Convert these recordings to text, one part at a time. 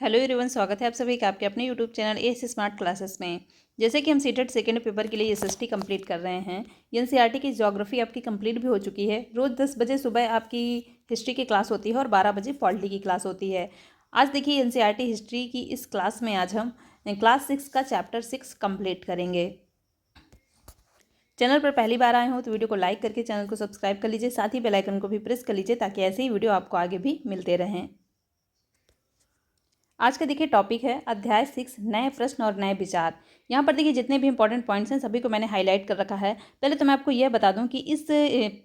Hello everyone, स्वागत है आप सभी का आपके अपने YouTube channel S smart classes में। जैसे कि हम सीटेट सेकेंड पेपर के लिए एसएसटी कंप्लीट कर रहे हैं। एनसीईआरटी की ज्योग्राफी आपकी कंप्लीट भी हो चुकी है। रोज़ 10 बजे सुबह आपकी हिस्ट्री की क्लास होती है और 12 बजे पॉलिटी की क्लास होती है। आज देखिए एनसीईआरटी हिस्ट्री की इस क्लास में आज हम क्लास 6 का चैप्टर 6 कंप्लीट करेंगे। चैनल पर पहली बार आए हो तो वीडियो को लाइक करके चैनल को सब्सक्राइब कर लीजिए, साथ ही बेल आइकन को भी प्रेस कर लीजिए ताकि ऐसे ही वीडियो आपको आगे भी मिलते रहें। आज का देखिए टॉपिक है अध्याय 6 नए प्रश्न और नए विचार। यहाँ पर देखिए जितने भी इंपॉर्टेंट पॉइंट्स हैं सभी को मैंने हाईलाइट कर रखा है। पहले तो मैं आपको यह बता दूं कि इस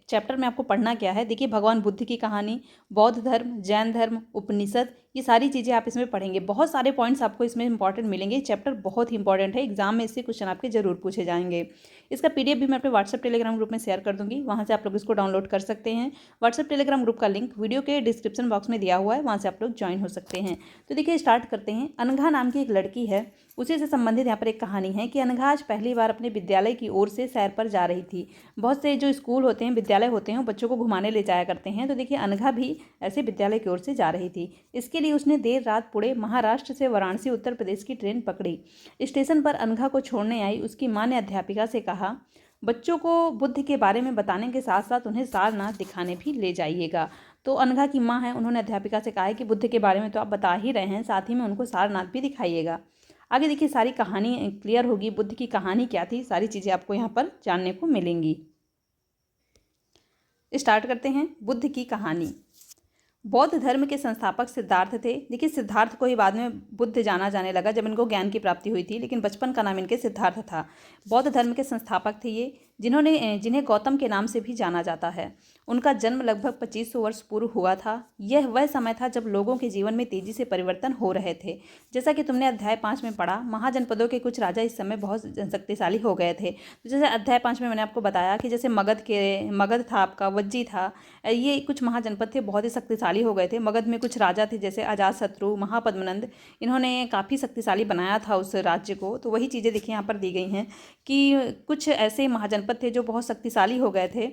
चैप्टर में आपको पढ़ना क्या है। देखिए भगवान बुद्ध की कहानी, बौद्ध धर्म, जैन धर्म, उपनिषद, ये सारी चीज़ें आप इसमें पढ़ेंगे। बहुत सारे पॉइंट्स आपको इसमें इंपॉर्टेंट मिलेंगे। चैप्टर बहुत ही इंपॉर्टेंट है, एग्जाम में इससे क्वेश्चन आपके जरूर पूछे जाएंगे। इसका पीडीएफ भी मैं अपने व्हाट्सएप टेलीग्राम ग्रुप में शेयर कर दूंगी, वहाँ से आप लोग इसको डाउनलोड कर सकते हैं। व्हाट्सएप टेलीग्राम ग्रुप का लिंक वीडियो के डिस्क्रिप्शन बॉक्स में दिया हुआ है, वहाँ से आप लोग ज्वाइन हो सकते हैं। तो देखिए स्टार्ट करते हैं। अनघा नाम की एक लड़की है, उसी से संबंधित यहाँ पर एक कहानी है कि अनघा आज पहली बार अपने विद्यालय की ओर से सैर पर जा रही थी। बहुत से जो स्कूल होते हैं, विद्यालय होते हैं, वो बच्चों को घुमाने ले जाया करते हैं। तो देखिए अनघा भी ऐसे विद्यालय की ओर से जा रही थी। इसके लिए उसने देर रात पुणे महाराष्ट्र से वाराणसी उत्तर प्रदेश की ट्रेन पकड़ी। स्टेशन पर अनघा को छोड़ने आई उसकी माँ ने अध्यापिका से कहा, बच्चों को बुद्ध के बारे में बताने के साथ साथ उन्हें सारनाथ दिखाने भी ले जाइएगा। तो अनघा की माँ है, उन्होंने अध्यापिका से कहा है कि बुद्ध के बारे में तो आप बता ही रहे हैं, साथ ही में उनको सारनाथ भी दिखाइएगा। आगे देखिए सारी कहानी क्लियर होगी, बुद्ध की कहानी क्या थी, सारी चीज़ें आपको यहाँ पर जानने को मिलेंगी। स्टार्ट करते हैं बुद्ध की कहानी। बौद्ध धर्म के संस्थापक सिद्धार्थ थे। देखिए सिद्धार्थ को ही बाद में बुद्ध जाना जाने लगा जब इनको ज्ञान की प्राप्ति हुई थी, लेकिन बचपन का नाम इनके सिद्धार्थ था। बौद्ध धर्म के संस्थापक थे ये, जिन्हें गौतम के नाम से भी जाना जाता है। उनका जन्म लगभग 2500 वर्ष पूर्व हुआ था। यह वह समय था जब लोगों के जीवन में तेजी से परिवर्तन हो रहे थे। जैसा कि तुमने अध्याय 5 में पढ़ा, महाजनपदों के कुछ राजा इस समय बहुत शक्तिशाली हो गए थे। तो जैसे अध्याय 5 में मैंने आपको बताया कि जैसे मगध था, आपका वज्जी था, ये कुछ महाजनपद थे, बहुत ही शक्तिशाली हो गए थे। मगध में कुछ राजा थे जैसे अजातशत्रु, महापद्मनंद, इन्होंने काफ़ी शक्तिशाली बनाया था उस राज्य को। तो वही चीज़ें देखिए यहाँ पर दी गई हैं कि कुछ ऐसे महाजनपद थे जो बहुत शक्तिशाली हो गए थे,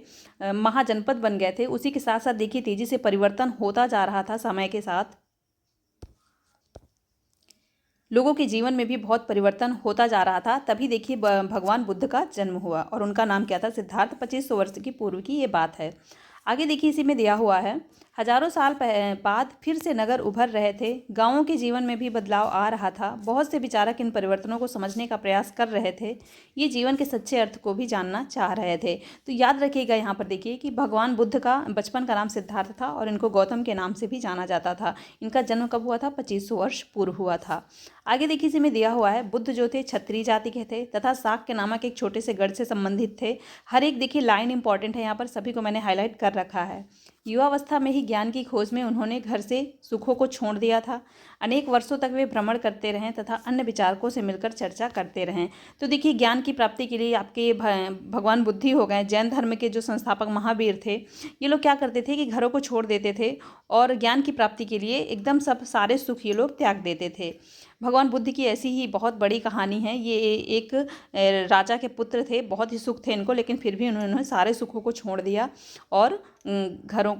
महाजनपद बन गए थे। उसी के साथ साथ देखिए तेजी से परिवर्तन होता जा रहा था समय के साथ, लोगों के जीवन में भी बहुत परिवर्तन होता जा रहा था। तभी देखिए भगवान बुद्ध का जन्म हुआ और उनका नाम क्या था, सिद्धार्थ। 2500 वर्ष की पूर्व की ये बात है। आगे देखिए इसी में दिया हुआ है, हजारों साल बाद फिर से नगर उभर रहे थे। गांवों के जीवन में भी बदलाव आ रहा था। बहुत से विचारक इन परिवर्तनों को समझने का प्रयास कर रहे थे। ये जीवन के सच्चे अर्थ को भी जानना चाह रहे थे। तो याद रखिएगा यहाँ पर देखिए कि भगवान बुद्ध का बचपन का नाम सिद्धार्थ था और इनको गौतम के नाम से भी जाना जाता था। इनका जन्म कब हुआ था, 2500 वर्ष पूर्व हुआ था। आगे देखिए इसी में दिया हुआ है, बुद्ध जो थे क्षत्रिय जाति के थे तथा शाक्य नामक एक छोटे से गढ़ से संबंधित थे। हर एक देखिए लाइन इंपॉर्टेंट है, यहाँ पर सभी को मैंने हाईलाइट कर रखा है। युवावस्था में ही ज्ञान की खोज में उन्होंने घर से सुखों को छोड़ दिया था। अनेक वर्षों तक वे भ्रमण करते रहे तथा अन्य विचारकों से मिलकर चर्चा करते रहे। तो देखिए ज्ञान की प्राप्ति के लिए आपके भगवान बुद्धि हो गए। जैन धर्म के जो संस्थापक महावीर थे, ये लोग क्या करते थे कि घरों को छोड़ देते थे और ज्ञान की प्राप्ति के लिए एकदम सब सारे सुख ये लोग त्याग देते थे। भगवान बुद्ध की ऐसी ही बहुत बड़ी कहानी है। ये एक राजा के पुत्र थे, बहुत ही सुख थे इनको, लेकिन फिर भी उन्होंने सारे सुखों को छोड़ दिया और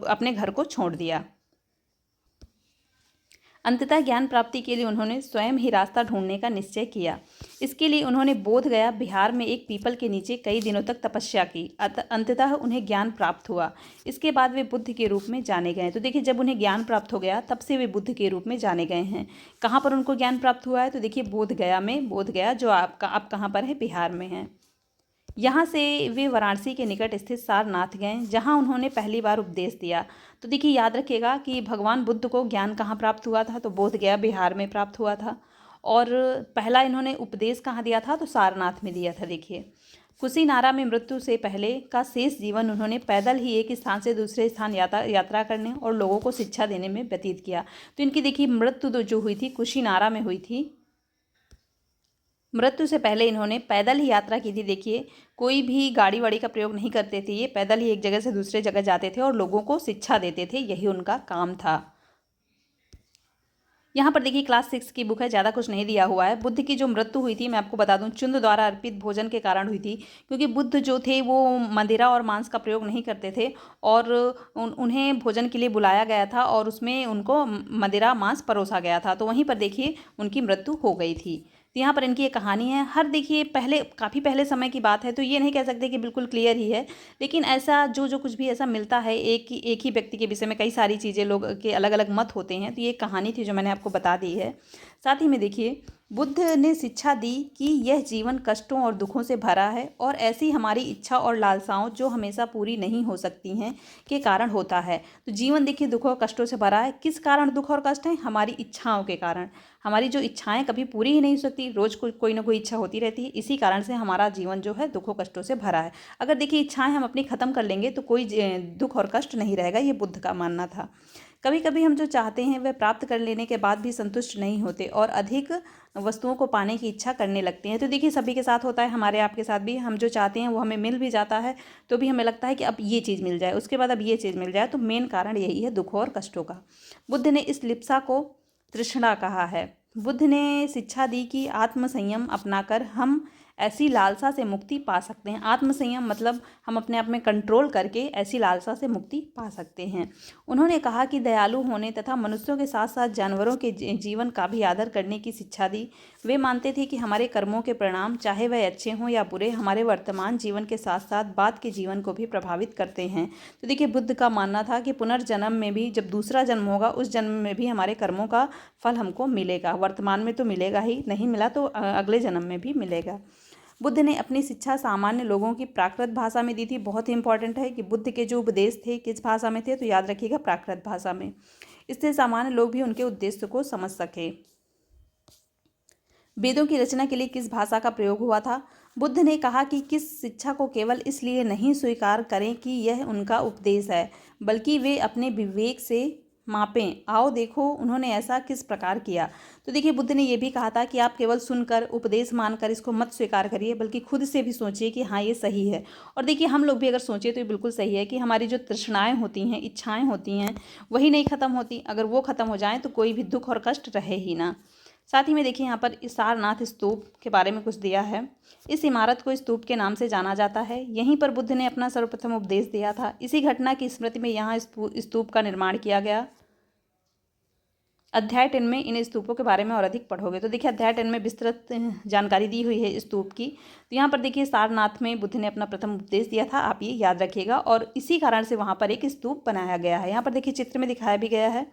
अपने घर को छोड़ दिया। अंततः ज्ञान प्राप्ति के लिए उन्होंने स्वयं ही रास्ता ढूंढने का निश्चय किया। इसके लिए उन्होंने बोध गया बिहार में एक पीपल के नीचे कई दिनों तक तपस्या की। अंततः उन्हें ज्ञान प्राप्त हुआ। इसके बाद वे बुद्ध के रूप में जाने गए। तो देखिए जब उन्हें ज्ञान प्राप्त हो गया तब से वे बुद्ध के रूप में जाने गए हैं। कहाँ पर उनको ज्ञान प्राप्त हुआ है, तो देखिए बोध गया जो आप कहाँ पर है, बिहार में है। यहाँ से वे वाराणसी के निकट स्थित सारनाथ गए, जहाँ उन्होंने पहली बार उपदेश दिया। तो देखिए याद रखिएगा कि भगवान बुद्ध को ज्ञान कहाँ प्राप्त हुआ था, तो बोध गया बिहार में प्राप्त हुआ था। और पहला इन्होंने उपदेश कहाँ दिया था, तो सारनाथ में दिया था। देखिए कुशीनारा में मृत्यु से पहले का शेष जीवन उन्होंने पैदल ही एक स्थान से दूसरे स्थान यात्रा करने और लोगों को शिक्षा देने में व्यतीत किया। तो इनकी देखिए मृत्यु जो हुई थी कुशीनारा में हुई थी। मृत्यु से पहले इन्होंने पैदल ही यात्रा की थी। देखिए कोई भी गाड़ी वाड़ी का प्रयोग नहीं करते थे, ये पैदल ही एक जगह से दूसरे जगह जाते थे और लोगों को शिक्षा देते थे, यही उनका काम था। यहाँ पर देखिए क्लास 6 की बुक है, ज़्यादा कुछ नहीं दिया हुआ है। बुद्ध की जो मृत्यु हुई थी, मैं आपको बता दूँ, चुंद द्वारा अर्पित भोजन के कारण हुई थी, क्योंकि बुद्ध जो थे वो मदिरा और मांस का प्रयोग नहीं करते थे और उन्हें भोजन के लिए बुलाया गया था और उसमें उनको मदिरा मांस परोसा गया था, तो वहीं पर देखिए उनकी मृत्यु हो गई थी। तो यहाँ पर इनकी एक कहानी है। हर देखिए पहले, काफ़ी पहले समय की बात है, तो ये नहीं कह सकते कि बिल्कुल क्लियर ही है, लेकिन ऐसा जो जो कुछ भी ऐसा मिलता है, एक ही व्यक्ति के विषय में कई सारी चीज़ें लोग के अलग अलग मत होते हैं, तो ये कहानी थी जो मैंने आपको बता दी है। साथ ही में देखिए बुद्ध ने शिक्षा दी कि यह जीवन कष्टों और दुखों से भरा है और ऐसी हमारी इच्छा और लालसाओं जो हमेशा पूरी नहीं हो सकती हैं के कारण होता है। तो जीवन देखिए दुखों और कष्टों से भरा है। किस कारण दुख और कष्ट हैं? हमारी इच्छाओं के कारण। हमारी जो इच्छाएं कभी पूरी ही नहीं हो सकती, रोज़ कोई ना कोई इच्छा होती रहती है, इसी कारण से हमारा जीवन जो है दुखों कष्टों से भरा है। अगर देखिए इच्छाएं हम अपनी ख़त्म कर लेंगे तो कोई दुख और कष्ट नहीं रहेगा, ये बुद्ध का मानना था। कभी कभी हम जो चाहते हैं वह प्राप्त कर लेने के बाद भी संतुष्ट नहीं होते और अधिक वस्तुओं को पाने की इच्छा करने लगते हैं। तो देखिए सभी के साथ होता है, हमारे आपके साथ भी। हम जो चाहते हैं वो हमें मिल भी जाता है तो भी हमें लगता है कि अब ये चीज़ मिल जाए, उसके बाद अब ये चीज़ मिल जाए। तो मेन कारण यही है दुखों और कष्टों का। बुद्ध ने इस लिप्सा को तृष्णा कहा है। बुद्ध ने शिक्षा दी कि आत्मसंयम अपनाकर हम ऐसी लालसा से मुक्ति पा सकते हैं। आत्मसंयम मतलब हम अपने आप में कंट्रोल करके ऐसी लालसा से मुक्ति पा सकते हैं। उन्होंने कहा कि दयालु होने तथा मनुष्यों के साथ साथ जानवरों के जीवन का भी आदर करने की शिक्षा दी। वे मानते थे कि हमारे कर्मों के परिणाम, चाहे वह अच्छे हों या बुरे, हमारे वर्तमान जीवन के साथ साथ बाद के जीवन को भी प्रभावित करते हैं। तो देखिए बुद्ध का मानना था कि पुनर्जन्म में भी, जब दूसरा जन्म होगा, उस जन्म में भी हमारे कर्मों का फल हमको मिलेगा। वर्तमान में तो मिलेगा ही, नहीं मिला तो अगले जन्म में भी मिलेगा। बुद्ध ने अपनी शिक्षा सामान्य लोगों की प्राकृत भाषा में दी थी। बहुत ही इंपॉर्टेंट है कि बुद्ध के जो उपदेश थे किस भाषा में थे, तो याद रखिएगा प्राकृत भाषा में। इससे सामान्य लोग भी उनके उद्देश्य को समझ सके। वेदों की रचना के लिए किस भाषा का प्रयोग हुआ था? बुद्ध ने कहा कि किस शिक्षा को केवल इसलिए नहीं स्वीकार करें कि यह उनका उपदेश है, बल्कि वे अपने विवेक से मापें। आओ देखो उन्होंने ऐसा किस प्रकार किया। तो देखिए बुद्ध ने यह भी कहा था कि आप केवल सुनकर, उपदेश मानकर इसको मत स्वीकार करिए, बल्कि खुद से भी सोचिए कि हाँ ये सही है। और देखिए हम लोग भी अगर सोचें तो ये बिल्कुल सही है कि हमारी जो तृष्णाएं होती हैं, इच्छाएं होती हैं, वही नहीं ख़त्म होती। अगर वो ख़त्म हो जाएँ तो कोई भी दुख और कष्ट रहे ही ना। साथ ही में देखिए यहाँ पर सारनाथ स्तूप के बारे में कुछ दिया है। इस इमारत को स्तूप के नाम से जाना जाता है। यहीं पर बुद्ध ने अपना सर्वप्रथम उपदेश दिया था। इसी घटना की स्मृति में यहाँ स्तूप का निर्माण किया गया। अध्याय 10 में इन स्तूपों के बारे में और अधिक पढ़ोगे। तो देखिए अध्याय 10 में विस्तृत जानकारी दी हुई है स्तूप की। तो यहाँ पर देखिए सारनाथ में बुद्ध ने अपना प्रथम उपदेश दिया था, आप ये याद रखिएगा, और इसी कारण से वहाँ पर एक स्तूप बनाया गया है। यहाँ पर देखिए चित्र में दिखाया भी गया है।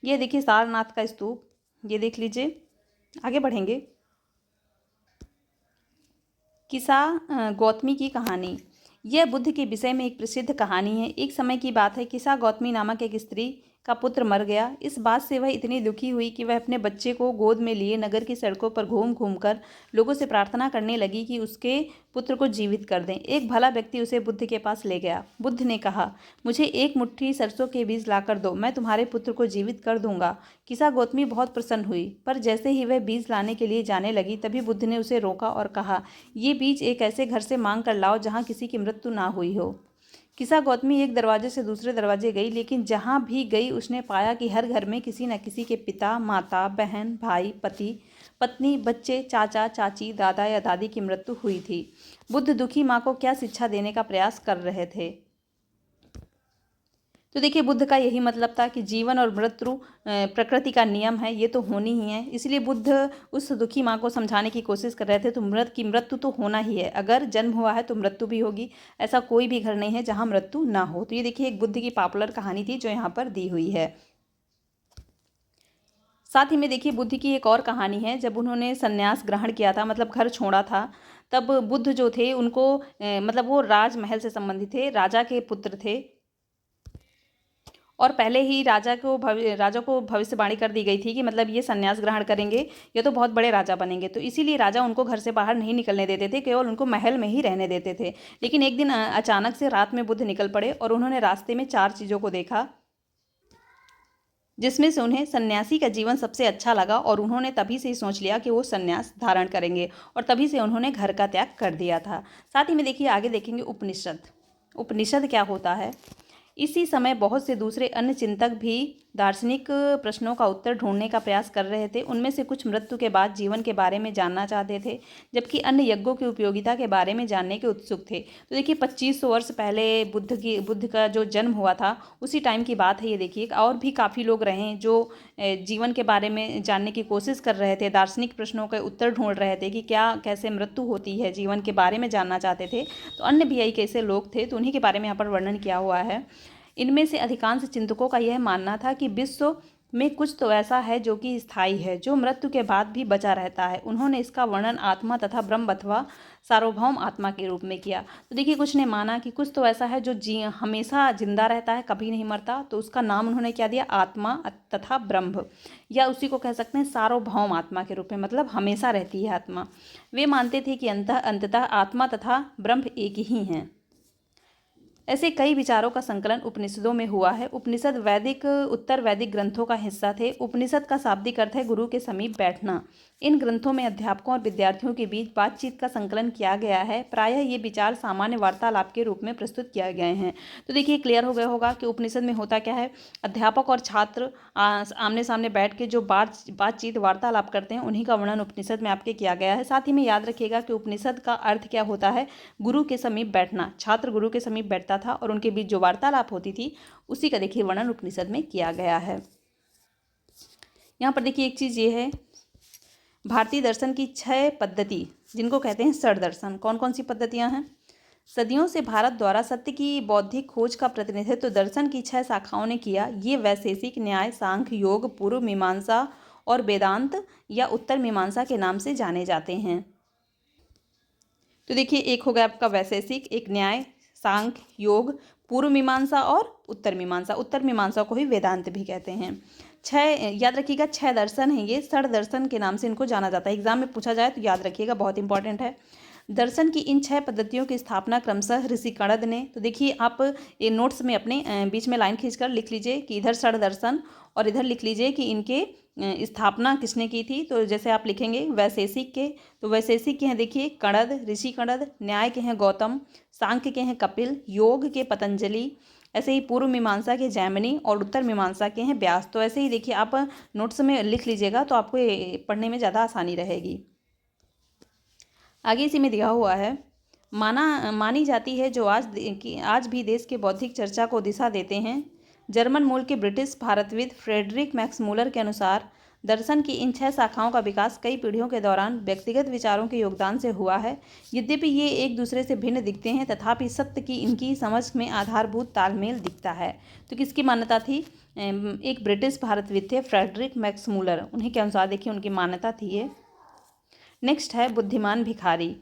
ये देखिए सारनाथ का स्तूप, ये देख लीजिए। आगे बढ़ेंगे। किसा गौतमी की कहानी। यह बुद्ध के विषय में एक प्रसिद्ध कहानी है। एक समय की बात है, किसा गौतमी नामक एक स्त्री का पुत्र मर गया। इस बात से वह इतनी दुखी हुई कि वह अपने बच्चे को गोद में लिए नगर की सड़कों पर घूम घूम कर लोगों से प्रार्थना करने लगी कि उसके पुत्र को जीवित कर दें। एक भला व्यक्ति उसे बुद्ध के पास ले गया। बुद्ध ने कहा, मुझे एक मुट्ठी सरसों के बीज लाकर दो, मैं तुम्हारे पुत्र को जीवित कर दूंगा। किसा गौतमी बहुत प्रसन्न हुई, पर जैसे ही वह बीज लाने के लिए जाने लगी तभी बुद्ध ने उसे रोका और कहा, ये बीज एक ऐसे घर से मांग कर लाओ जहाँ किसी की मृत्यु ना हुई हो। किसा गौतमी एक दरवाजे से दूसरे दरवाजे गई, लेकिन जहाँ भी गई उसने पाया कि हर घर में किसी न किसी के पिता, माता, बहन, भाई, पति, पत्नी, बच्चे, चाचा, चाची, दादा या दादी की मृत्यु हुई थी। बुद्ध दुखी माँ को क्या शिक्षा देने का प्रयास कर रहे थे? तो देखिए बुद्ध का यही मतलब था कि जीवन और मृत्यु प्रकृति का नियम है, ये तो होनी ही है। इसलिए बुद्ध उस दुखी माँ को समझाने की कोशिश कर रहे थे तो मृत्यु तो होना ही है। अगर जन्म हुआ है तो मृत्यु भी होगी। ऐसा कोई भी घर नहीं है जहाँ मृत्यु ना हो। तो ये देखिए एक बुद्ध की पॉपुलर कहानी थी जो यहाँ पर दी हुई है। साथ ही में देखिए बुद्ध की एक और कहानी है। जब उन्होंने संन्यास ग्रहण किया था, मतलब घर छोड़ा था, तब बुद्ध जो थे उनको मतलब वो राजमहल से संबंधित थे, राजा के पुत्र थे, और पहले ही राजा को भविष्यवाणी कर दी गई थी कि मतलब ये संन्यास ग्रहण करेंगे, ये तो बहुत बड़े राजा बनेंगे। तो इसीलिए राजा उनको घर से बाहर नहीं निकलने देते थे, केवल उनको महल में ही रहने देते थे। लेकिन एक दिन अचानक से रात में बुद्ध निकल पड़े और उन्होंने रास्ते में 4 चीज़ों को देखा, जिसमें से उन्हें सन्यासी का जीवन सबसे अच्छा लगा और उन्होंने तभी से ही सोच लिया कि वो सन्यास धारण करेंगे, और तभी से उन्होंने घर का त्याग कर दिया था। साथ ही में देखिए आगे देखेंगे उपनिषद। उपनिषद क्या होता है? इसी समय बहुत से दूसरे अन्य चिंतक भी दार्शनिक प्रश्नों का उत्तर ढूंढने का प्रयास कर रहे थे। उनमें से कुछ मृत्यु के बाद जीवन के बारे में जानना चाहते थे, जबकि अन्य यज्ञों की उपयोगिता के बारे में जानने के उत्सुक थे। तो देखिए 2500 वर्ष पहले बुद्ध का जो जन्म हुआ था उसी टाइम की बात है ये देखिए। और भी काफ़ी लोग रहे जो जीवन के बारे में जानने की कोशिश कर रहे थे, दार्शनिक प्रश्नों के उत्तर ढूंढ रहे थे कि क्या कैसे मृत्यु होती है, जीवन के बारे में जानना चाहते थे। तो अन्य भी यही कैसे लोग थे, तो उन्हीं के बारे में यहाँ पर वर्णन किया हुआ है। इनमें से अधिकांश चिंतकों का यह मानना था कि विश्व में कुछ तो ऐसा है जो कि स्थायी है, जो मृत्यु के बाद भी बचा रहता है। उन्होंने इसका वर्णन आत्मा तथा ब्रह्म अथवा सार्वभौम आत्मा के रूप में किया। तो देखिए कुछ ने माना कि कुछ तो ऐसा है जो हमेशा जिंदा रहता है, कभी नहीं मरता, तो उसका नाम उन्होंने क्या दिया, आत्मा तथा ब्रह्म, या उसी को कह सकते हैं सार्वभौम आत्मा के रूप में, मतलब हमेशा रहती है आत्मा। वे मानते थे कि अंततः आत्मा तथा ब्रह्म एक ही हैं। ऐसे कई विचारों का संकलन उपनिषदों में हुआ है। उपनिषद उत्तर वैदिक ग्रंथों का हिस्सा थे। उपनिषद का शाब्दिक अर्थ है गुरु के समीप बैठना। इन ग्रंथों में अध्यापकों और विद्यार्थियों के बीच बातचीत का संकलन किया गया है। प्रायः ये विचार सामान्य वार्तालाप के रूप में प्रस्तुत किए गए हैं। तो देखिए क्लियर हो गया होगा कि उपनिषद में होता क्या है, अध्यापक और छात्र आमने सामने बैठ के जो बातचीत वार्तालाप करते हैं उन्हीं का वर्णन उपनिषद में आपके किया गया है। साथ ही में याद रखिएगा कि उपनिषद का अर्थ क्या होता है, गुरु के समीप बैठना। छात्र गुरु के समीप बैठता था और उनके बीच जो वार्तालाप होती थी उसी का देखिए वर्णन उपनिषद में किया गया है। यहाँ पर देखिए एक चीज़ ये है, भारतीय दर्शन की 6 पद्धति जिनको कहते हैं षड दर्शन, कौन कौन सी पद्धतियाँ हैं। सदियों से भारत द्वारा सत्य की बौद्धिक खोज का प्रतिनिधित्व तो दर्शन की 6 शाखाओं ने किया। ये वैशेषिक, न्याय, सांख्य, योग, पूर्व मीमांसा और वेदांत या उत्तर मीमांसा के नाम से जाने जाते हैं। तो देखिए एक हो गया आपका वैशेषिक, एक न्याय, सांख्य, योग, पूर्व मीमांसा और उत्तर मीमांसा। उत्तर मीमांसा को ही वेदांत भी कहते हैं। 6 याद रखिएगा, 6 दर्शन हैं ये, षड दर्शन के नाम से इनको जाना जाता है। एग्जाम में पूछा जाए तो याद रखिएगा, बहुत इंपॉर्टेंट है। दर्शन की इन 6 पद्धतियों की स्थापना क्रमशः ऋषि कणद ने, तो देखिए आप ये नोट्स में अपने बीच में लाइन खींचकर लिख लीजिए कि इधर षड दर्शन और इधर लिख लीजिए कि इनके स्थापना किसने की थी। तो जैसे आप लिखेंगे वैशेषिक के, तो वैशेषिक के हैं देखिए कणद, ऋषि कणद। न्याय के हैं गौतम, सांख्य के हैं कपिल, योग के पतंजलि, ऐसे ही पूर्व मीमांसा के जैमिनी और उत्तर मीमांसा के हैं व्यास। तो ऐसे ही देखिए आप नोट्स में लिख लीजिएगा तो आपको ये पढ़ने में ज़्यादा आसानी रहेगी। आगे इसी में दिया हुआ है, मानी जाती है जो आज भी देश के बौद्धिक चर्चा को दिशा देते हैं। जर्मन मूल के ब्रिटिश भारतविद फ्रेडरिक मैक्समूलर के अनुसार दर्शन की इन 6 शाखाओं का विकास कई पीढ़ियों के दौरान व्यक्तिगत विचारों के योगदान से हुआ है। यद्यपि ये एक दूसरे से भिन्न दिखते हैं, तथापि सत्य की इनकी समझ में आधारभूत तालमेल दिखता है। तो किसकी मान्यता थी, एक ब्रिटिश भारतविद थे फ्रेडरिक मैक्समूलर, उन्हीं के अनुसार देखिए उनकी मान्यता थी ये। नेक्स्ट है बुद्धिमान भिखारी।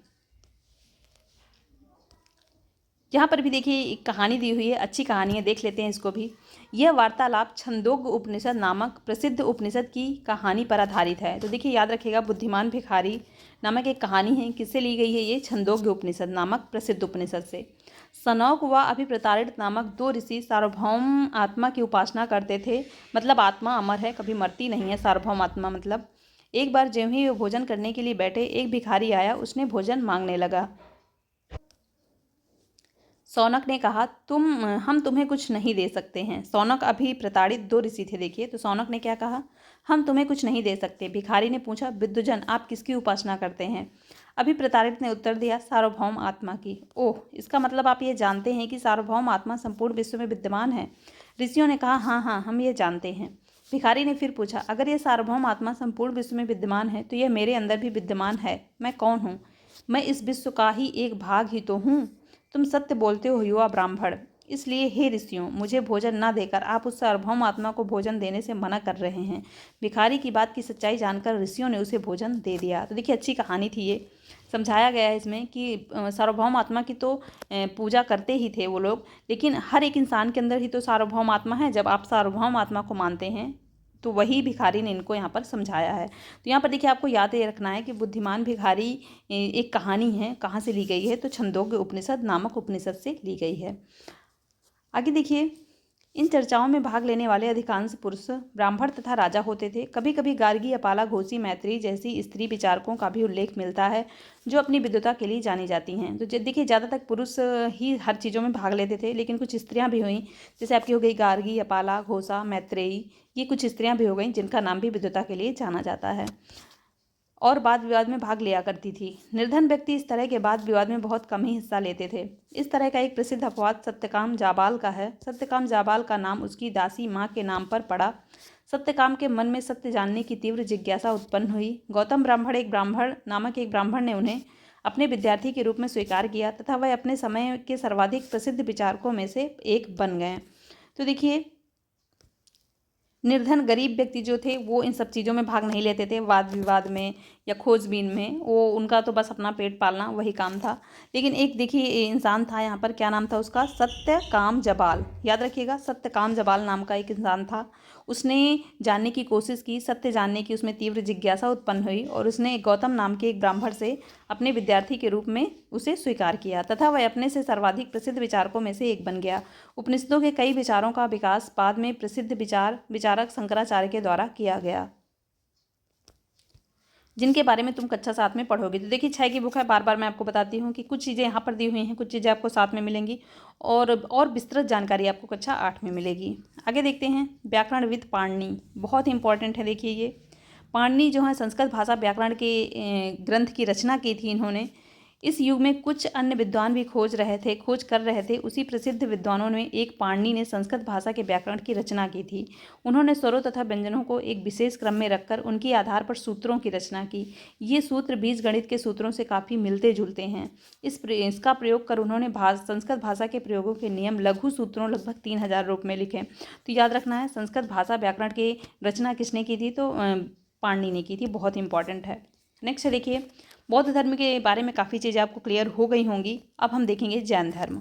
यहाँ पर भी देखिए एक कहानी दी हुई है, अच्छी कहानी है, देख लेते हैं इसको भी। यह वार्तालाप छंदोग्य उपनिषद नामक प्रसिद्ध उपनिषद की कहानी पर आधारित है। तो देखिए याद रखिएगा, बुद्धिमान भिखारी नामक एक कहानी है, किससे ली गई है, ये छंदोग्य उपनिषद नामक प्रसिद्ध उपनिषद से। सनौक व अभिप्रताड़ित नामक 2 ऋषि सार्वभौम आत्मा की उपासना करते थे। मतलब आत्मा अमर है, कभी मरती नहीं है, सार्वभौम आत्मा मतलब। एक बार ज्यों ही वे भोजन करने के लिए बैठे, एक भिखारी आया, उसने भोजन मांगने लगा। सौनक ने कहा, हम तुम्हें कुछ नहीं दे सकते हैं। सौनक अभी प्रताड़ित 2 ऋषि थे देखिए। तो सौनक ने क्या कहा, हम तुम्हें कुछ नहीं दे सकते। भिखारी ने पूछा, विद्वजन आप किसकी उपासना करते हैं। अभी प्रताड़ित ने उत्तर दिया, सार्वभौम आत्मा की। ओह, इसका मतलब आप ये जानते हैं कि सार्वभौम आत्मा संपूर्ण विश्व में विद्यमान है। ऋषियों ने कहा, हाँ हाँ, हम ये जानते हैं। भिखारी ने फिर पूछा, अगर ये सार्वभौम आत्मा संपूर्ण विश्व में विद्यमान है तो यह मेरे अंदर भी विद्यमान है। मैं कौन हूँ, मैं इस विश्व का ही एक भाग ही तो हूँ। तुम सत्य बोलते हो युवा ब्राह्मण, इसलिए हे ऋषियों, मुझे भोजन न देकर आप उस सार्वभौम आत्मा को भोजन देने से मना कर रहे हैं। भिखारी की बात की सच्चाई जानकर ऋषियों ने उसे भोजन दे दिया। तो देखिए अच्छी कहानी थी ये। समझाया गया है इसमें कि सार्वभौम आत्मा की तो पूजा करते ही थे वो लोग, लेकिन हर एक इंसान के अंदर ही तो सार्वभौम आत्मा है। जब आप सार्वभौम आत्मा को मानते हैं तो वही भिखारी ने इनको यहाँ पर समझाया है। तो यहाँ पर देखिए आपको याद ये रखना है कि बुद्धिमान भिखारी एक कहानी है, कहाँ से ली गई है, तो छंदोग्य उपनिषद नामक उपनिषद से ली गई है। आगे देखिए, इन चर्चाओं में भाग लेने वाले अधिकांश पुरुष ब्राह्मण तथा राजा होते थे। कभी कभी गार्गी, अपाला, घोसी, मैत्री जैसी स्त्री विचारकों का भी उल्लेख मिलता है जो अपनी विद्वता के लिए जानी जाती हैं। तो देखिए ज़्यादातर पुरुष ही हर चीज़ों में भाग लेते थे, लेकिन कुछ स्त्रियां भी हुई, जैसे आपकी हो गई गार्गी, अपाला, घोषा, मैत्रेयी, ये कुछ स्त्रियां भी हो गई जिनका नाम भी विद्वता के लिए जाना जाता है और वाद विवाद में भाग लिया करती थी। निर्धन व्यक्ति इस तरह के वाद विवाद में बहुत कम ही हिस्सा लेते थे। इस तरह का एक प्रसिद्ध अपवाद सत्यकाम जाबाल का है। सत्यकाम जाबाल का नाम उसकी दासी माँ के नाम पर पड़ा। सत्यकाम के मन में सत्य जानने की तीव्र जिज्ञासा उत्पन्न हुई। गौतम नामक एक ब्राह्मण ने उन्हें अपने विद्यार्थी के रूप में स्वीकार किया तथा वह अपने समय के सर्वाधिक प्रसिद्ध विचारकों में से एक बन गए। तो देखिए, निर्धन गरीब व्यक्ति जो थे वो इन सब चीज़ों में भाग नहीं लेते थे, वाद विवाद में या खोजबीन में। वो उनका तो बस अपना पेट पालना वही काम था। लेकिन एक देखिए इंसान था यहाँ पर, क्या नाम था उसका? सत्यकाम जबाल। याद रखिएगा, सत्यकाम जबाल नाम का एक इंसान था। उसने जानने की कोशिश की, सत्य जानने की उसमें तीव्र जिज्ञासा उत्पन्न हुई और उसने गौतम नाम के एक ब्राह्मण से अपने विद्यार्थी के रूप में उसे स्वीकार किया तथा वह अपने से सर्वाधिक प्रसिद्ध विचारकों में से एक बन गया। उपनिषदों के कई विचारों का विकास बाद में प्रसिद्ध विचारक शंकराचार्य के द्वारा किया गया, जिनके बारे में तुम कक्षा 7 में पढ़ोगे। तो देखिए 6 की बुक है, बार बार मैं आपको बताती हूँ कि कुछ चीज़ें यहाँ पर दी हुई हैं, कुछ चीज़ें आपको 7 में मिलेंगी और विस्तृत जानकारी आपको कक्षा 8 में मिलेगी। आगे देखते हैं, व्याकरणविद पाणिनि बहुत इंपॉर्टेंट है। देखिए ये पाणिनि जो है संस्कृत भाषा व्याकरण के ग्रंथ की रचना की थी इन्होंने। इस युग में कुछ अन्य विद्वान भी खोज कर रहे थे। उसी प्रसिद्ध विद्वानों में एक पाणिनि ने संस्कृत भाषा के व्याकरण की रचना की थी। उन्होंने स्वरों तथा व्यंजनों को एक विशेष क्रम में रखकर उनके आधार पर सूत्रों की रचना की। ये सूत्र बीजगणित के सूत्रों से काफ़ी मिलते जुलते हैं। इसका प्रयोग कर उन्होंने संस्कृत भाषा के प्रयोगों के नियम लघु सूत्रों लगभग 3000 रूप में लिखे। तो याद रखना है, संस्कृत भाषा व्याकरण की रचना किसने की थी? तो पाणिनि ने की थी। बहुत इंपॉर्टेंट है। नेक्स्ट देखिए, बौद्ध धर्म के बारे में काफ़ी चीज़ें आपको क्लियर हो गई होंगी। अब हम देखेंगे जैन धर्म।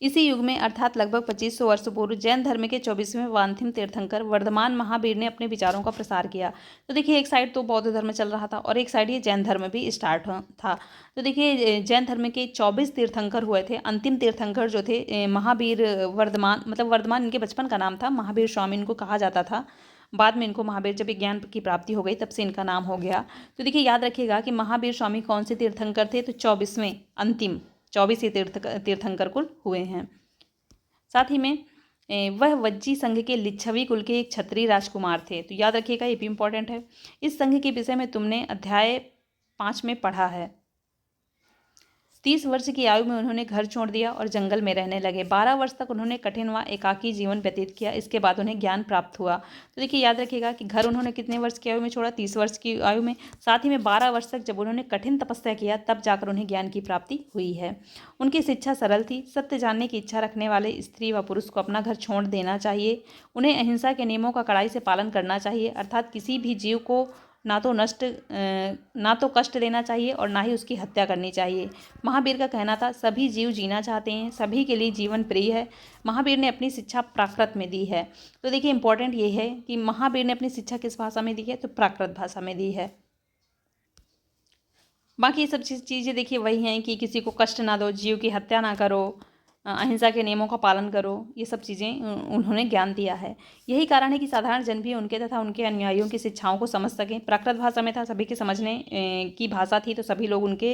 इसी युग में अर्थात लगभग 2500 वर्ष पूर्व जैन धर्म के 24वें व अंतिम तीर्थंकर वर्धमान महावीर ने अपने विचारों का प्रसार किया। तो देखिए एक साइड तो बौद्ध धर्म चल रहा था और एक साइड ये जैन धर्म भी स्टार्ट था। तो देखिए जैन धर्म के 24 तीर्थंकर हुए थे। अंतिम तीर्थंकर जो थे महावीर वर्धमान, मतलब वर्धमान इनके बचपन का नाम था, महावीर स्वामी इनको कहा जाता था। बाद में इनको महावीर, जब ज्ञान की प्राप्ति हो गई तब से इनका नाम हो गया। तो देखिए याद रखिएगा कि महावीर स्वामी कौन से तीर्थंकर थे? तो 24वें, अंतिम 24 ही तीर्थंकर कुल हुए हैं। साथ ही में वह वज्जी संघ के लिच्छवी कुल के एक क्षत्रिय राजकुमार थे। तो याद रखिएगा, ये भी इंपॉर्टेंट है। इस संघ के विषय में तुमने अध्याय 5 में पढ़ा है। 30 वर्ष की आयु में उन्होंने घर छोड़ दिया और जंगल में रहने लगे। 12 वर्ष तक उन्होंने कठिन व एकाकी जीवन व्यतीत किया। इसके बाद उन्हें ज्ञान प्राप्त हुआ। तो देखिए याद रखिएगा कि घर उन्होंने कितने वर्ष की आयु में छोड़ा? 30 वर्ष की आयु में। साथ ही में 12 वर्ष तक जब उन्होंने कठिन तपस्या किया तब जाकर उन्हें ज्ञान की प्राप्ति हुई है। उनकी शिक्षा सरल थी। सत्य जानने की इच्छा रखने वाले स्त्री व पुरुष को अपना घर छोड़ देना चाहिए। उन्हें अहिंसा के नियमों का कड़ाई से पालन करना चाहिए, अर्थात किसी भी जीव को ना तो कष्ट देना चाहिए और ना ही उसकी हत्या करनी चाहिए। महावीर का कहना था, सभी जीव जीना चाहते हैं, सभी के लिए जीवन प्रिय है। महावीर ने अपनी शिक्षा प्राकृत में दी है। तो देखिए इंपॉर्टेंट ये है कि महावीर ने अपनी शिक्षा किस भाषा में दी है? तो प्राकृत भाषा में दी है। बाकी ये सब चीज़ें देखिए वही हैं कि किसी को कष्ट ना दो, जीव की हत्या ना करो, अहिंसा के नियमों का पालन करो। ये सब चीज़ें उन्होंने ज्ञान दिया है। यही कारण है कि साधारण जन भी उनके तथा उनके अनुयायियों की शिक्षाओं को समझ सकें। प्राकृत भाषा में था, सभी के समझने की भाषा थी, तो सभी लोग उनके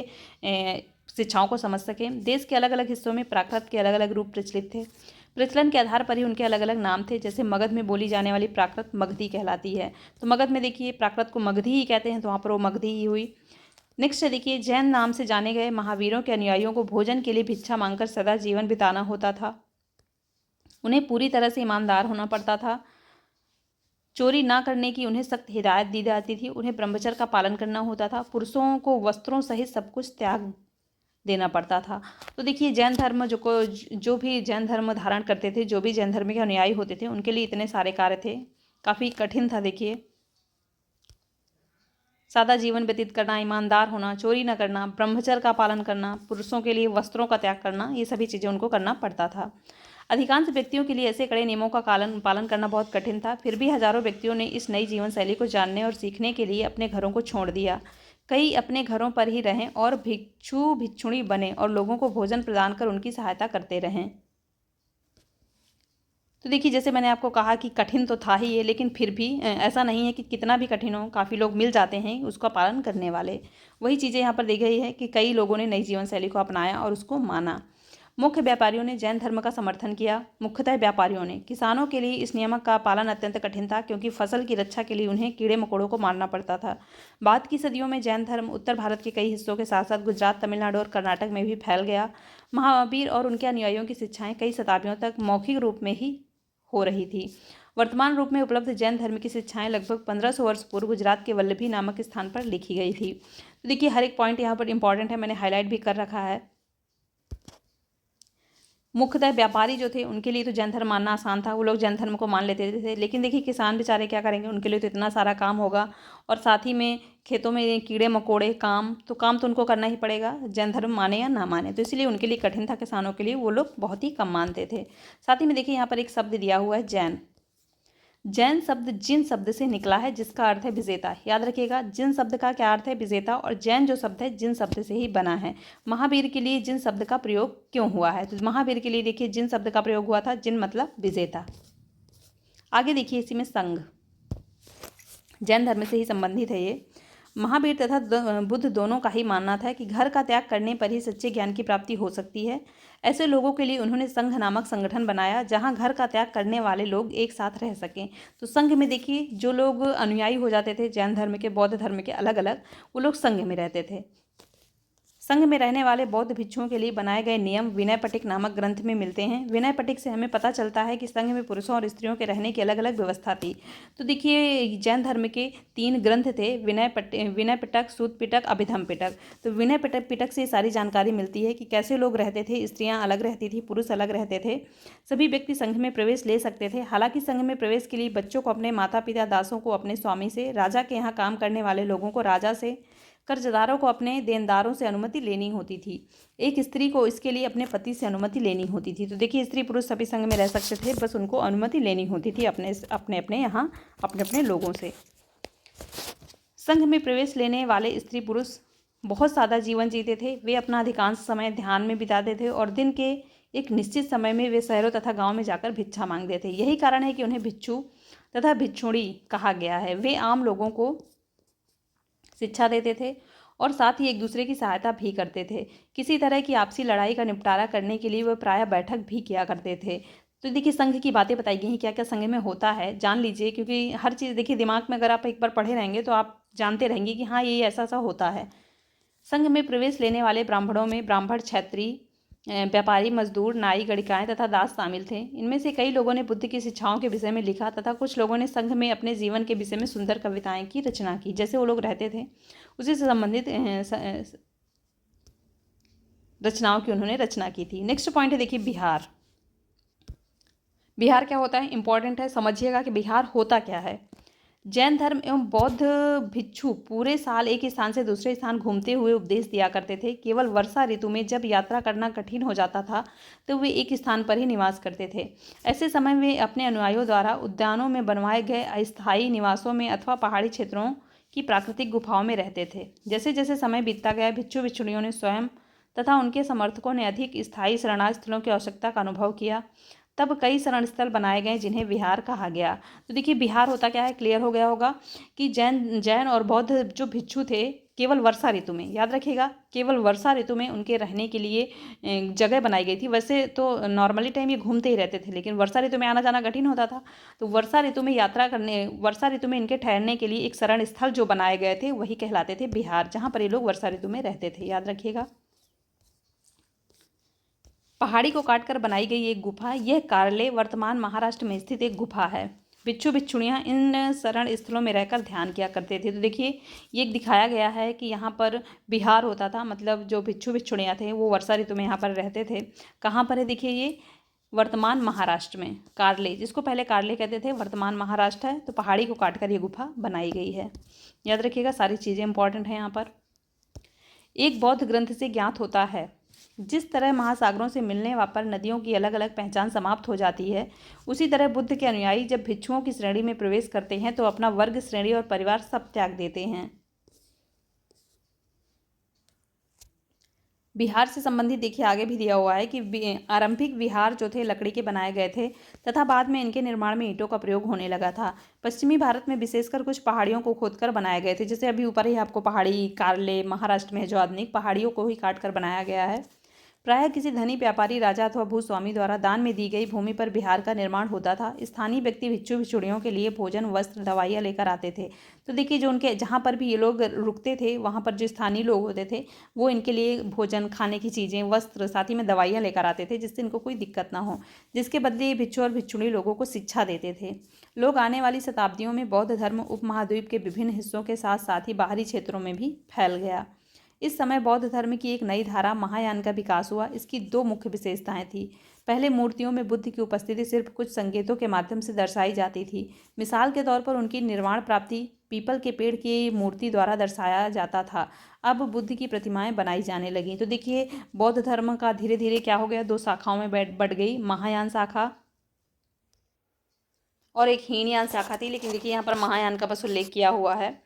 शिक्षाओं को समझ सकें। देश के अलग अलग हिस्सों में प्राकृत के अलग अलग रूप प्रचलित थे। प्रचलन के आधार पर ही उनके अलग अलग नाम थे। जैसे मगध में बोली जाने वाली प्राकृत मगधी कहलाती है। तो मगध में देखिए प्राकृत को मगधी ही कहते हैं, तो वहाँ पर वो मगधी ही हुई। नेक्स्ट देखिए, जैन नाम से जाने गए महावीरों के अनुयायियों को भोजन के लिए भिक्षा मांगकर सदा जीवन बिताना होता था। उन्हें पूरी तरह से ईमानदार होना पड़ता था। चोरी ना करने की उन्हें सख्त हिदायत दी जाती थी। उन्हें ब्रह्मचर्य का पालन करना होता था। पुरुषों को वस्त्रों सहित सब कुछ त्याग देना पड़ता था। तो देखिए जैन धर्म जो भी जैन धर्म धारण करते थे, जो भी जैन धर्म के अनुयायी होते थे, उनके लिए इतने सारे कार्य थे, काफ़ी कठिन था। देखिए सादा जीवन व्यतीत करना, ईमानदार होना, चोरी न करना, ब्रह्मचर्य का पालन करना, पुरुषों के लिए वस्त्रों का त्याग करना, ये सभी चीज़ें उनको करना पड़ता था। अधिकांश व्यक्तियों के लिए ऐसे कड़े नियमों का पालन करना बहुत कठिन था। फिर भी हजारों व्यक्तियों ने इस नई जीवन शैली को जानने और सीखने के लिए अपने घरों को छोड़ दिया। कई अपने घरों पर ही रहें और भिक्षु भिक्षुणी बने और लोगों को भोजन प्रदान कर उनकी सहायता करते रहें। तो देखिए जैसे मैंने आपको कहा कि कठिन तो था ही ये, लेकिन फिर भी ऐसा नहीं है कि कितना भी कठिन हो, काफ़ी लोग मिल जाते हैं उसका पालन करने वाले। वही चीज़ें यहाँ पर दी गई है कि कई लोगों ने नई जीवन शैली को अपनाया और उसको माना। मुख्य व्यापारियों ने जैन धर्म का समर्थन किया। मुख्यतः व्यापारियों ने। किसानों के लिए इस नियम का पालन अत्यंत कठिन था, क्योंकि फसल की रक्षा के लिए उन्हें कीड़े मकोड़ों को मारना पड़ता था। बाद की सदियों में जैन धर्म उत्तर भारत के कई हिस्सों के साथ साथ गुजरात, तमिलनाडु और कर्नाटक में भी फैल गया। महावीर और उनके अनुयायियों की शिक्षाएं कई शताब्दियों तक मौखिक रूप में ही हो रही थी। वर्तमान रूप में उपलब्ध जैन धर्म की शिक्षाएं लगभग 1500 वर्ष पूर्व गुजरात के वल्लभी नामक स्थान पर लिखी गई थी। तो देखिए हर एक पॉइंट यहाँ पर इंपॉर्टेंट है, मैंने हाईलाइट भी कर रखा है। मुख्यतः व्यापारी जो थे उनके लिए तो जैन धर्म मानना आसान था, वो लोग जैन धर्म को मान लेते थे। लेकिन देखिए किसान बेचारे क्या करेंगे, उनके लिए तो इतना सारा काम होगा और साथ ही में खेतों में कीड़े मकोड़े, काम तो उनको करना ही पड़ेगा, जैन धर्म माने या ना माने। तो इसलिए उनके लिए कठिन था, किसानों के लिए वो लोग बहुत ही कम मानते थे। साथ ही में देखिए यहाँ पर एक शब्द दिया हुआ है जैन। जैन शब्द जिन शब्द से निकला है, जिसका अर्थ है विजेता। याद रखिएगा जिन शब्द का क्या अर्थ है, विजेता, और जैन जो शब्द है जिन शब्द से ही बना है। महावीर के लिए जिन शब्द का प्रयोग क्यों हुआ है, तो महावीर के लिए देखिए जिन शब्द का प्रयोग हुआ था, जिन मतलब विजेता। आगे देखिए इसी में संघ, जैन धर्म से ही संबंधित है ये। महावीर तथा बुद्ध दोनों का ही मानना था कि घर का त्याग करने पर ही सच्चे ज्ञान की प्राप्ति हो सकती है। ऐसे लोगों के लिए उन्होंने संघ नामक संगठन बनाया, जहां घर का त्याग करने वाले लोग एक साथ रह सकें। तो संघ में देखिए जो लोग अनुयायी हो जाते थे जैन धर्म के, बौद्ध धर्म के, अलग अलग, वो लोग संघ में रहते थे। संघ में रहने वाले बौद्ध भिक्षुओं के लिए बनाए गए नियम विनय पिटक नामक ग्रंथ में मिलते हैं। विनय पिटक से हमें पता चलता है कि संघ में पुरुषों और स्त्रियों के रहने की अलग अलग व्यवस्था थी। तो देखिए जैन धर्म के 3 ग्रंथ थे, विनय पिटक, सूत पिटक, अभिधम पिटक। तो विनय पिटक से सारी जानकारी मिलती है कि कैसे लोग रहते थे, स्त्रियाँ अलग रहती थी, पुरुष अलग रहते थे। सभी व्यक्ति संघ में प्रवेश ले सकते थे। हालांकि संघ में प्रवेश के लिए बच्चों को अपने माता पिता, दासों को अपने स्वामी से, राजा के यहाँ काम करने वाले लोगों को राजा से, कर्जदारों को अपने देनदारों से अनुमति लेनी होती थी। एक स्त्री को इसके लिए अपने पति से अनुमति लेनी होती थी। तो देखिए स्त्री पुरुष सभी संघ में रह सकते थे, बस उनको अनुमति लेनी होती थी अपने अपने यहाँ अपने लोगों से। संघ में प्रवेश लेने वाले स्त्री पुरुष बहुत सादा जीवन जीते थे। वे अपना अधिकांश समय ध्यान में बिताते थे और दिन के एक निश्चित समय में वे शहरों तथा गाँव में जाकर भिक्षा मांगते थे। यही कारण है कि उन्हें भिक्षु तथा भिक्षुणी कहा गया है। वे आम लोगों को शिक्षा देते थे और साथ ही एक दूसरे की सहायता भी करते थे। किसी तरह की आपसी लड़ाई का निपटारा करने के लिए वे प्रायः बैठक भी किया करते थे। तो देखिए संघ की बातें बताई गई हैं, क्या क्या संघ में होता है जान लीजिए, क्योंकि हर चीज़ देखिए दिमाग में अगर आप एक बार पढ़े रहेंगे तो आप जानते रहेंगे कि हाँ ये ऐसा ऐसा होता है। संघ में प्रवेश लेने वाले ब्राह्मणों में ब्राह्मण, क्षत्रिय, व्यापारी, मजदूर, नाई, गणिकाएँ तथा दास शामिल थे। इनमें से कई लोगों ने बुद्ध की शिक्षाओं के विषय में लिखा तथा कुछ लोगों ने संघ में अपने जीवन के विषय में सुंदर कविताएं की रचना की। जैसे वो लोग रहते थे उसी से संबंधित रचनाओं की उन्होंने रचना की थी। नेक्स्ट पॉइंट है देखिए बिहार। बिहार क्या होता है, इंपॉर्टेंट है, समझिएगा कि बिहार होता क्या है। जैन धर्म एवं बौद्ध भिक्षु पूरे साल एक स्थान से दूसरे स्थान घूमते हुए उपदेश दिया करते थे। केवल वर्षा ऋतु में जब यात्रा करना कठिन हो जाता था तो वे एक स्थान पर ही निवास करते थे। ऐसे समय वे अपने अनुयायियों द्वारा उद्यानों में बनवाए गए अस्थायी निवासों में अथवा पहाड़ी क्षेत्रों की प्राकृतिक गुफाओं में रहते थे। जैसे जैसे समय बीतता गया, भिक्षु भिक्षुणियों ने स्वयं तथा उनके समर्थकों ने अधिक स्थायी शरणार्थी स्थलों की आवश्यकता का अनुभव किया। तब कई शरण स्थल बनाए गए जिन्हें विहार कहा गया। तो देखिए बिहार होता क्या है, क्लियर हो गया होगा कि जैन और बौद्ध जो भिक्षु थे केवल वर्षा ऋतु में, याद रखिएगा, केवल वर्षा ऋतु में उनके रहने के लिए जगह बनाई गई थी। वैसे तो नॉर्मली टाइम ये घूमते ही रहते थे, लेकिन वर्षा ऋतु में आना जाना कठिन होता था। तो वर्षा ऋतु में वर्षा ऋतु में इनके ठहरने के लिए एक शरण स्थल जो बनाए गए थे वही कहलाते थे बिहार, जहाँ पर ये लोग वर्षा ऋतु में रहते थे, याद रखिएगा। पहाड़ी को काटकर बनाई गई एक गुफा, यह कारले वर्तमान महाराष्ट्र में स्थित एक गुफा है। भिक्षु भिक्षुणियाँ इन शरण स्थलों में रहकर ध्यान किया करते थे। तो देखिए ये दिखाया गया है कि यहाँ पर बिहार होता था, मतलब जो भिक्षु भिक्षुणियाँ थे वो वर्षा ऋतु में यहाँ पर रहते थे। कहाँ पर है देखिए, ये वर्तमान महाराष्ट्र में कारले, जिसको पहले कारले कहते थे, वर्तमान महाराष्ट्र है। तो पहाड़ी को काटकर ये गुफा बनाई गई है, याद रखिएगा, सारी चीज़ें इंपॉर्टेंट हैं यहाँ पर। एक बौद्ध ग्रंथ से ज्ञात होता है, जिस तरह महासागरों से मिलने पर नदियों की अलग अलग पहचान समाप्त हो जाती है, उसी तरह बुद्ध के अनुयायी जब भिक्षुओं की श्रेणी में प्रवेश करते हैं तो अपना वर्ग, श्रेणी और परिवार सब त्याग देते हैं। बिहार से संबंधित देखिए आगे भी दिया हुआ है कि आरंभिक विहार जो थे लकड़ी के बनाए गए थे तथा बाद में इनके निर्माण में ईंटों का प्रयोग होने लगा था। पश्चिमी भारत में विशेषकर कुछ पहाड़ियों को खोदकर बनाए गए थे, जैसे अभी ऊपर ही आपको पहाड़ी कार्ले महाराष्ट्र में है जो आधुनिक पहाड़ियों को ही काट कर बनाया गया है। प्रायः किसी धनी व्यापारी राजा अथवा भूस्वामी द्वारा दान में दी गई भूमि पर बिहार का निर्माण होता था। स्थानीय व्यक्ति भिक्षु भिक्षुणियों के लिए भोजन वस्त्र दवाइयाँ लेकर आते थे। तो देखिए जो उनके जहाँ पर भी ये लोग रुकते थे वहाँ पर जो स्थानीय लोग होते थे वो इनके लिए भोजन खाने की चीज़ें वस्त्र साथ ही में दवाइयाँ लेकर आते थे, जिससे इनको कोई दिक्कत ना हो, जिसके बदले ये भिक्षु और भिक्षुणी लोगों को शिक्षा देते थे। लोग आने वाली शताब्दियों में बौद्ध धर्म उपमहाद्वीप के विभिन्न हिस्सों के साथ साथ ही बाहरी क्षेत्रों में भी फैल गया। इस समय बौद्ध धर्म की एक नई धारा महायान का विकास हुआ। इसकी दो मुख्य विशेषताएं थी। पहले मूर्तियों में बुद्ध की उपस्थिति सिर्फ कुछ संकेतों के माध्यम से दर्शाई जाती थी। मिसाल के तौर पर उनकी निर्वाण प्राप्ति पीपल के पेड़ की मूर्ति द्वारा दर्शाया जाता था। अब बुद्ध की प्रतिमाएं बनाई जाने लगीं। तो देखिए बौद्ध धर्म का धीरे धीरे क्या हो गया, दो शाखाओं में बढ़ गई, महायान शाखा और एक हीनयान शाखा थी। लेकिन देखिए यहाँ पर महायान का बस उल्लेख किया हुआ है।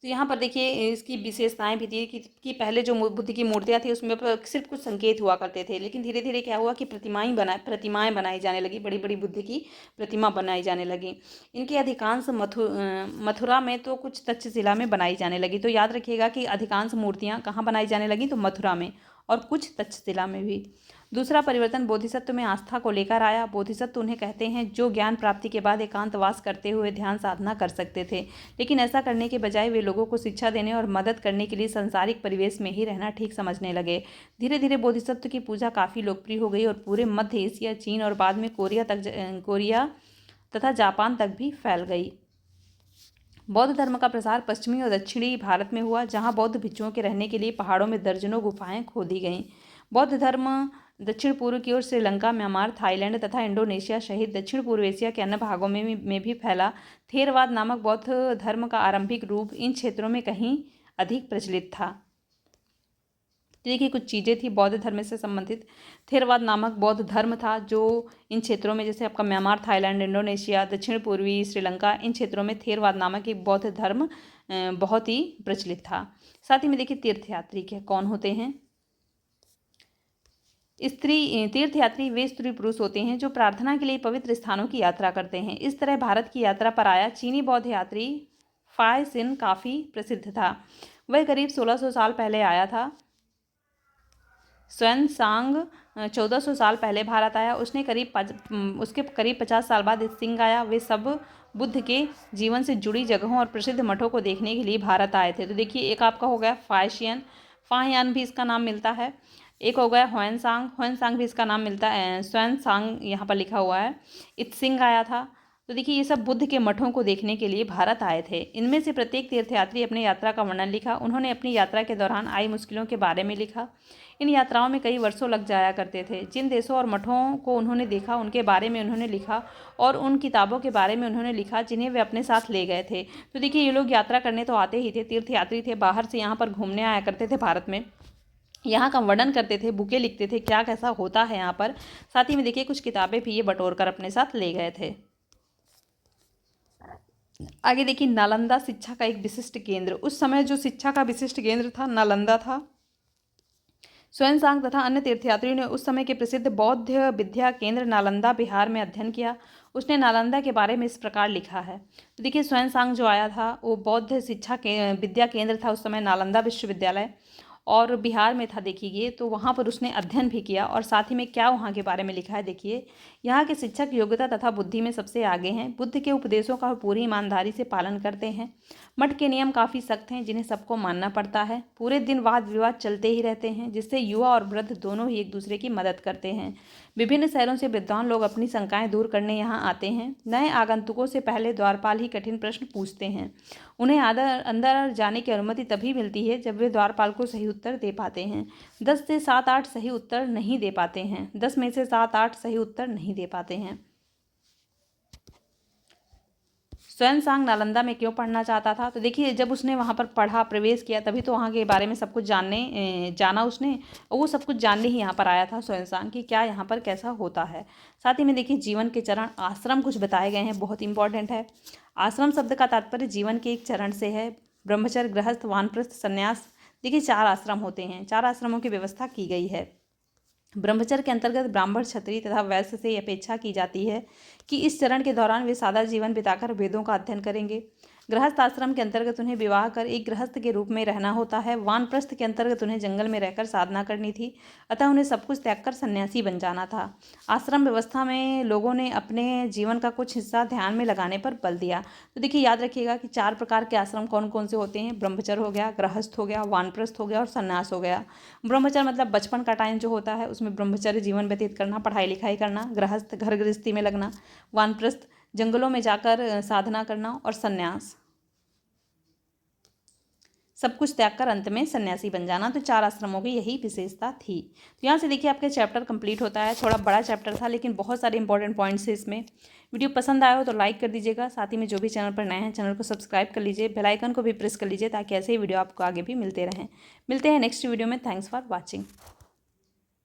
तो यहाँ पर देखिए इसकी विशेषताएं भी थी कि पहले जो बुद्ध की मूर्तियाँ थी उसमें सिर्फ कुछ संकेत हुआ करते थे, लेकिन धीरे धीरे क्या हुआ कि प्रतिमाएं बनाई जाने लगी, बड़ी बड़ी बुद्ध की प्रतिमा बनाई जाने लगी। इनकी अधिकांश मथुरा में तो कुछ तक्षशिला में बनाई जाने लगी। तो याद रखिएगा कि अधिकांश मूर्तियाँ कहाँ बनाई जाने लगी, तो मथुरा में और कुछ तक्षशिला में भी। दूसरा परिवर्तन बोधिसत्व में आस्था को लेकर आया। बोधिसत्व उन्हें कहते हैं जो ज्ञान प्राप्ति के बाद एकांतवास करते हुए ध्यान साधना कर सकते थे, लेकिन ऐसा करने के बजाय वे लोगों को शिक्षा देने और मदद करने के लिए सांसारिक परिवेश में ही रहना ठीक समझने लगे। धीरे धीरे बोधिसत्व की पूजा काफ़ी लोकप्रिय हो गई और पूरे मध्य एशिया, चीन और बाद में कोरिया तथा जापान तक भी फैल गई। बौद्ध धर्म का प्रसार पश्चिमी और दक्षिणी भारत में हुआ, जहाँ बौद्ध भिक्षुओं के रहने के लिए पहाड़ों में दर्जनों गुफाएं खोदी गईं। बौद्ध धर्म दक्षिण पूर्व की ओर श्रीलंका, म्यांमार, थाईलैंड तथा इंडोनेशिया सहित दक्षिण पूर्व एशिया के अन्य भागों में भी फैला। थेरवाद नामक बौद्ध धर्म का आरंभिक रूप इन क्षेत्रों में कहीं अधिक प्रचलित था। देखिए कुछ चीज़ें थी बौद्ध धर्म से संबंधित। थेरवाद नामक बौद्ध धर्म था जो इन क्षेत्रों में, जैसे आपका म्यांमार, थाईलैंड, इंडोनेशिया, दक्षिण पूर्वी श्रीलंका, इन क्षेत्रों में थेरवाद नामक एक बौद्ध धर्म बहुत ही प्रचलित था। साथ ही में देखिए तीर्थयात्री के कौन होते हैं। तीर्थयात्री वे स्त्री पुरुष होते हैं जो प्रार्थना के लिए पवित्र स्थानों की यात्रा करते हैं। इस तरह भारत की यात्रा पर आया चीनी बौद्ध यात्री फाय सिन काफ़ी प्रसिद्ध था। वह करीब 1600 साल पहले आया था। स्वयं सांग 1400 साल पहले भारत आया। उसके करीब 50 साल बाद सिंह आया। वे सब बुद्ध के जीवन से जुड़ी जगहों और प्रसिद्ध मठों को देखने के लिए भारत आए थे। तो देखिए एक आपका हो गया फाहियान भी इसका नाम मिलता है। एक हो गया ह्वेनसांग भी इसका नाम मिलता है। स्वयं सांग यहाँ पर लिखा हुआ है। इत्सिंग आया था। तो देखिए ये सब बुद्ध के मठों को देखने के लिए भारत आए थे। इनमें से प्रत्येक तीर्थयात्री अपनी यात्रा का वर्णन लिखा। उन्होंने अपनी यात्रा के दौरान आई मुश्किलों के बारे में लिखा। इन यात्राओं में कई वर्षों लग जाया करते थे। जिन देशों और मठों को उन्होंने देखा उनके बारे में उन्होंने लिखा और उन किताबों के बारे में उन्होंने लिखा जिन्हें वे अपने साथ ले गए थे। तो देखिए ये लोग यात्रा करने तो आते ही थे, तीर्थयात्री थे, बाहर से यहाँ पर घूमने आया करते थे भारत में, यहाँ का वर्णन करते थे, बुकें लिखते थे क्या कैसा होता है यहाँ पर। साथ ही में देखिए कुछ किताबें भी ये बटोर कर अपने साथ ले गए थे। आगे देखिए नालंदा शिक्षा का एक विशिष्ट केंद्र। उस समय जो शिक्षा का विशिष्ट केंद्र था नालंदा था। स्वयंसांग तथा अन्य तीर्थयात्रियों ने उस समय के प्रसिद्ध बौद्ध विद्या केंद्र नालंदा बिहार में अध्ययन किया। उसने नालंदा के बारे में इस प्रकार लिखा है। तो देखिए स्वयंसांग जो आया था वो बौद्ध शिक्षा के विद्या केंद्र था उस समय नालंदा विश्वविद्यालय, और बिहार में था देखिए। तो वहाँ पर उसने अध्ययन भी किया और साथ ही में क्या वहाँ के बारे में लिखा है देखिए। यहाँ के शिक्षक योग्यता तथा बुद्धि में सबसे आगे हैं। बुद्ध के उपदेशों का पूरी ईमानदारी से पालन करते हैं। मठ के नियम काफ़ी सख्त हैं जिन्हें सबको मानना पड़ता है। पूरे दिन वाद विवाद चलते ही रहते हैं जिससे युवा और वृद्ध दोनों ही एक दूसरे की मदद करते हैं। विभिन्न शहरों से विद्वान लोग अपनी शंकाएं दूर करने यहाँ आते हैं। नए आगंतुकों से पहले द्वारपाल ही कठिन प्रश्न पूछते हैं। उन्हें अंदर जाने की अनुमति तभी मिलती है जब वे द्वारपाल को सही उत्तर दे पाते हैं। 10 से 7-8 सही उत्तर नहीं दे पाते हैं। 10 में से 7-8 सही उत्तर नहीं दे पाते हैं। स्वयंसांग नालंदा में क्यों पढ़ना चाहता था? तो देखिए जब उसने वहाँ पर पढ़ा, प्रवेश किया, तभी तो वहाँ के बारे में सब कुछ जाना उसने, और वो सब कुछ जानने ही यहाँ पर आया था स्वयंसांग कि क्या यहाँ पर कैसा होता है। साथ ही में देखिए जीवन के चरण, आश्रम कुछ बताए गए हैं, बहुत इंपॉर्टेंट है। आश्रम शब्द का तात्पर्य जीवन के एक चरण से है। ब्रह्मचर्य, गृहस्थ, वानप्रस्थ, संन्यास, देखिए 4 आश्रम होते हैं, 4 आश्रमों की व्यवस्था की गई है। ब्रह्मचर्य के अंतर्गत ब्राह्मण, क्षत्रिय तथा वैश्य से अपेक्षा की जाती है कि इस चरण के दौरान वे सादा जीवन बिताकर वेदों का अध्ययन करेंगे। गृहस्थ आश्रम के अंतर्गत उन्हें विवाह कर एक गृहस्थ के रूप में रहना होता है। वानप्रस्थ के अंतर्गत उन्हें जंगल में रहकर साधना करनी थी, अतः उन्हें सब कुछ त्याग कर सन्यासी बन जाना था। आश्रम व्यवस्था में लोगों ने अपने जीवन का कुछ हिस्सा ध्यान में लगाने पर बल दिया। तो देखिए याद रखिएगा कि 4 प्रकार के आश्रम कौन कौन से होते हैं। ब्रह्मचर्य हो गया, गृहस्थ हो गया, वानप्रस्थ हो गया और सन्यास हो गया। ब्रह्मचर्य मतलब बचपन का टाइम जो होता है उसमें ब्रह्मचर्य जीवन व्यतीत करना, पढ़ाई लिखाई करना। गृहस्थ घर गृहस्थी में लगना। वानप्रस्थ जंगलों में जाकर साधना करना। और सन्यास सब कुछ त्याग कर अंत में सन्यासी बन जाना। तो 4 आश्रमों की यही विशेषता थी। तो यहाँ से देखिए आपके चैप्टर कंप्लीट होता है। थोड़ा बड़ा चैप्टर था लेकिन बहुत सारे इंपॉर्टेंट पॉइंट्स है इसमें। वीडियो पसंद आया हो तो लाइक कर दीजिएगा, साथ ही में जो भी चैनल पर नए हैं चैनल को सब्सक्राइब कर लीजिए, बेल आइकन को भी प्रेस कर लीजिए ताकि ऐसे ही वीडियो आपको आगे भी मिलते रहें। मिलते हैं नेक्स्ट वीडियो में। Thanks for watching.